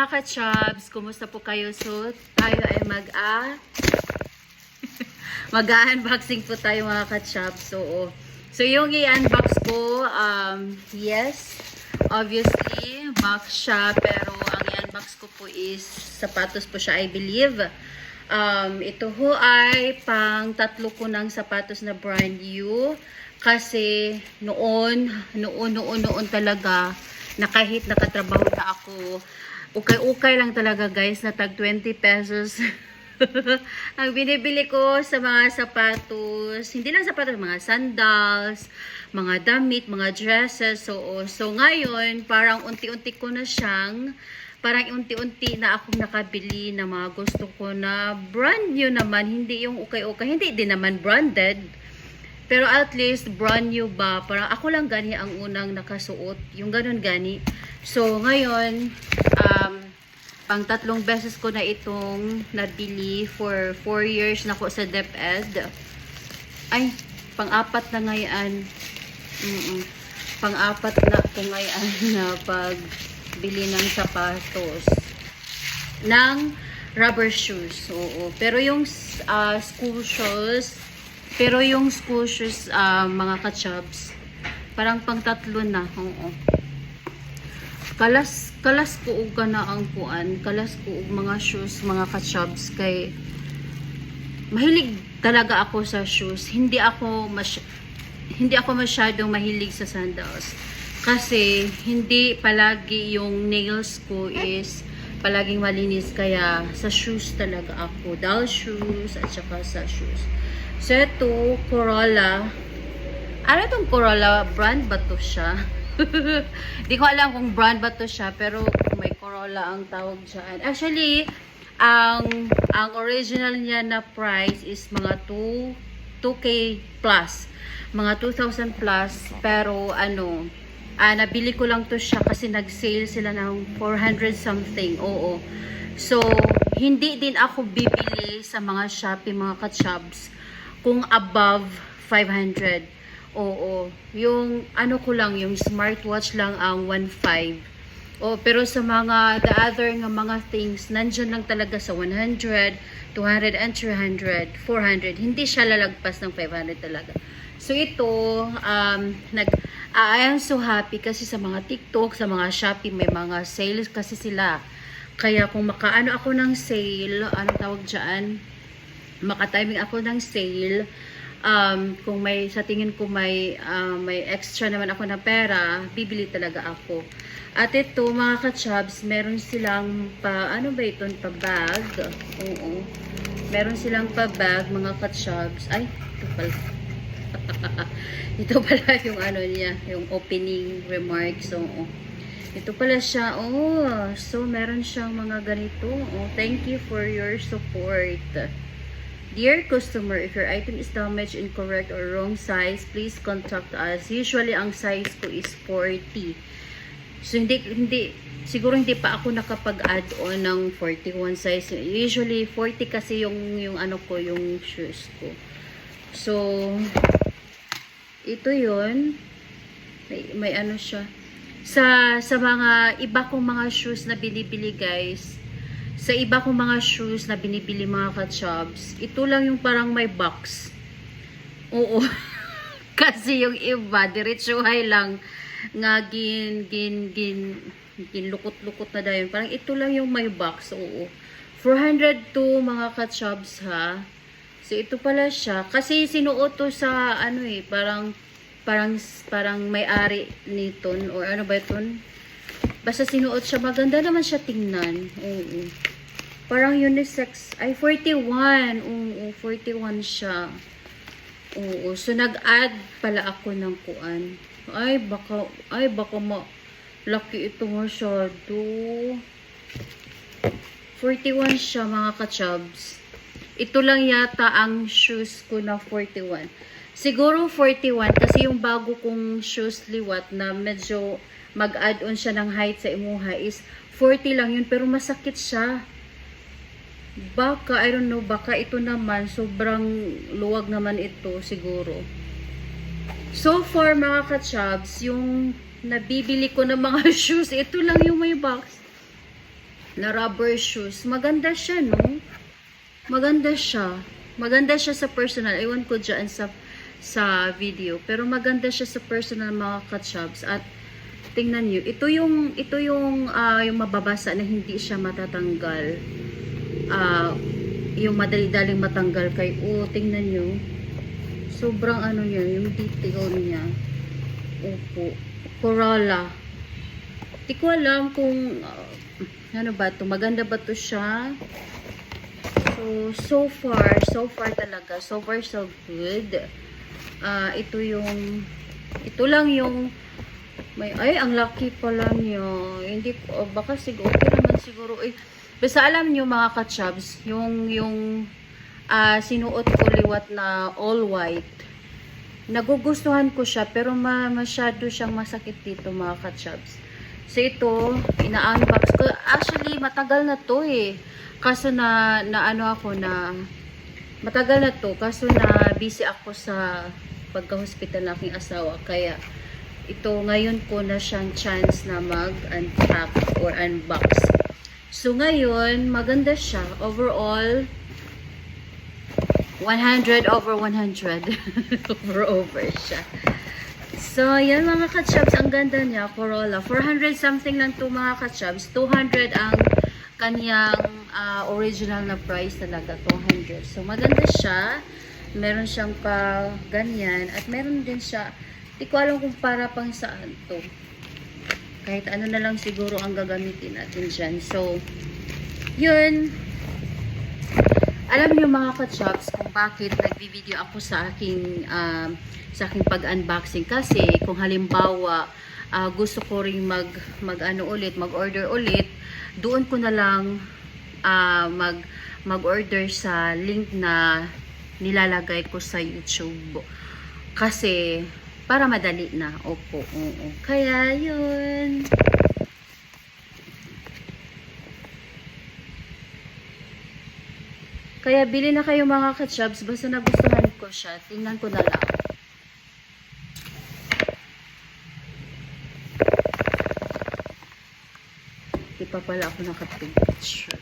mga ka-chubs, kumusta po kayo? So, tayo ay mag-unboxing po tayo mga ka-chubs. So yung i-unbox ko, yes, obviously, box siya, pero ang i-unbox ko po is sapatos po siya, I believe. Ito ho ay pang tatlo ko ng sapatos na brand new. Kasi noon talaga, na kahit nakatrabaho na ako, ukay-ukay lang talaga guys, na tag 20 pesos ang binibili ko sa mga sapatos. Hindi lang sapatos, mga sandals, mga damit, mga dresses. So ngayon, parang unti-unti ko na siyang, parang unti-unti na akong nakabili ng mga gusto ko na brand new naman. Hindi yung ukay-ukay, hindi din naman branded. Pero at least brand new ba? Parang ako lang gani ang unang nakasuot. Yung ganun gani. So ngayon, pang tatlong beses ko na itong nabili for 4 years na ko sa DepEd. Ay, pang-apat na ngayon. Pang-apat na ko ngayon na pagbili ng sapatos. Ng rubber shoes. Oo. Pero yung school shoes, mga ka-chubs, parang pang tatlo na. Oo. Kalas ko og na ang kuan, kalas ko og mga shoes, mga ka-chubs, kay mahilig talaga ako sa shoes. Hindi ako masyadong mahilig sa sandals. Kasi hindi palagi yung nails ko is palaging malinis, kaya sa shoes talaga ako. Doll shoes at saka sa shoes. So ito, Corolla. Ano itong Corolla? Brand ba to siya? Di ko alam kung brand ba to siya, pero may Corolla ang tawag dyan. Actually, ang original niya na price is mga 2K plus. Mga 2,000 plus. Pero nabili ko lang to siya kasi nag-sale sila ng 400 something. Oo. So, hindi din ako bibili sa mga Shopee, mga ka-chubs, kung above 500. Oo. Yung ko lang, yung smartwatch lang ang 1.5. Pero sa mga the other nga mga things, nandyan lang talaga sa 100, 200 and 300, 400. Hindi siya lalagpas ng 500 talaga. So ito, I am so happy kasi sa mga TikTok, sa mga Shopee, may mga sales kasi sila. Kaya kung makaano ako ng sale, tawag dyan? Makatiming ako ng sale, kung may, sa tingin ko may extra naman ako na pera, bibili talaga ako. At ito, mga ka-chubs, meron silang pa bag. Oo. Meron silang pa bag, mga ka-chubs. Ay, ito pala. Ito pala yung niya, yung opening remarks. So, ito pala siya. So meron siyang mga ganito. Thank you for your support. Dear customer, if your item is damaged, incorrect, or wrong size, please contact us. Usually, ang size ko is 40. So, siguro hindi pa ako nakapag-add-on ng 41 size. Usually, 40 kasi yung yung shoes ko. So, ito yun. May siya. Sa mga iba kong mga shoes na binibili, guys, sa iba kong mga shoes na binibili, mga ka-chubs, ito lang yung parang may box. Oo. Kasi yung iba, diretsuhay lang nga lukot-lukot na dayon. Parang ito lang yung may box. Oo. 402, mga ka-chubs, ha. So ito pala siya. Kasi sinuot to sa parang may-ari nito, or ano ba ito? Basta sinuot siya. Maganda naman siya tingnan. Oo. Parang unisex. Ay, 41. Oo, 41 siya. Oo. So, nag-add pala ako ng kuan. Ay, baka laki ito masyado. 41 siya, mga ka-chubs. Ito lang yata ang shoes ko na 41. Siguro 41 kasi yung bago kong shoes liwat na medyo mag-add-on siya ng height sa imuha is 40 lang yun, pero masakit siya. Baka, I don't know, baka ito naman sobrang luwag naman ito siguro. So far, mga ka-chubs, yung nabibili ko ng mga shoes, ito lang yung may box. na rubber shoes. Maganda siya, no? Maganda siya. Maganda siya sa personal. Ewan ko dyan sa video. Pero maganda siya sa personal, mga kachubs. At tingnan nyo, ito yung yung mababasa na hindi siya matatanggal. Yung madali-daling matanggal kay, tingnan nyo. Sobrang ano niya, yung detail niya. Opo. Corolla. Di ko alam kung ano ba to, maganda ba to siya. So far talaga, so far so good. Ito lang yung ang laki pala niya. Hindi ko, baka siguro, okay naman siguro. Basta alam niyo mga kachubs, yung sinuot ko liwat na all white. Nagugustuhan ko siya, pero masyado siyang masakit dito mga kachubs. So ito, ina-unbox ko. Actually, matagal na to eh. Kaso matagal na to. Kaso na busy ako sa pagka-hospital ng aking asawa. Kaya, ito ngayon ko na siyang chance na mag-unpack or unbox. So ngayon, maganda siya. Overall, 100 over 100. over siya. So, yan mga kachubs, ang ganda niya, Corolla. 400 something lang to mga kachubs. 200 ang kanyang original na price talaga, 200. So, maganda siya. Meron siyang ganyan. At meron din siya, di ko alam kung para pang saan to. Kahit ano na lang siguro ang gagamitin natin dyan. So, yun. Alam niyo mga kachubs kung bakit nagbi-video ako sa aking pag-unboxing, kasi kung halimbawa gusto ko ring mag-order ulit, doon ko na lang mag-order sa link na nilalagay ko sa YouTube. Kasi para madali na. Opo, oo. Kaya yun. Kaya bili na kayo mga kachubs, basta nagustuhan ko siya. Tingnan ko na lang. Di pa pala ako nakapicture.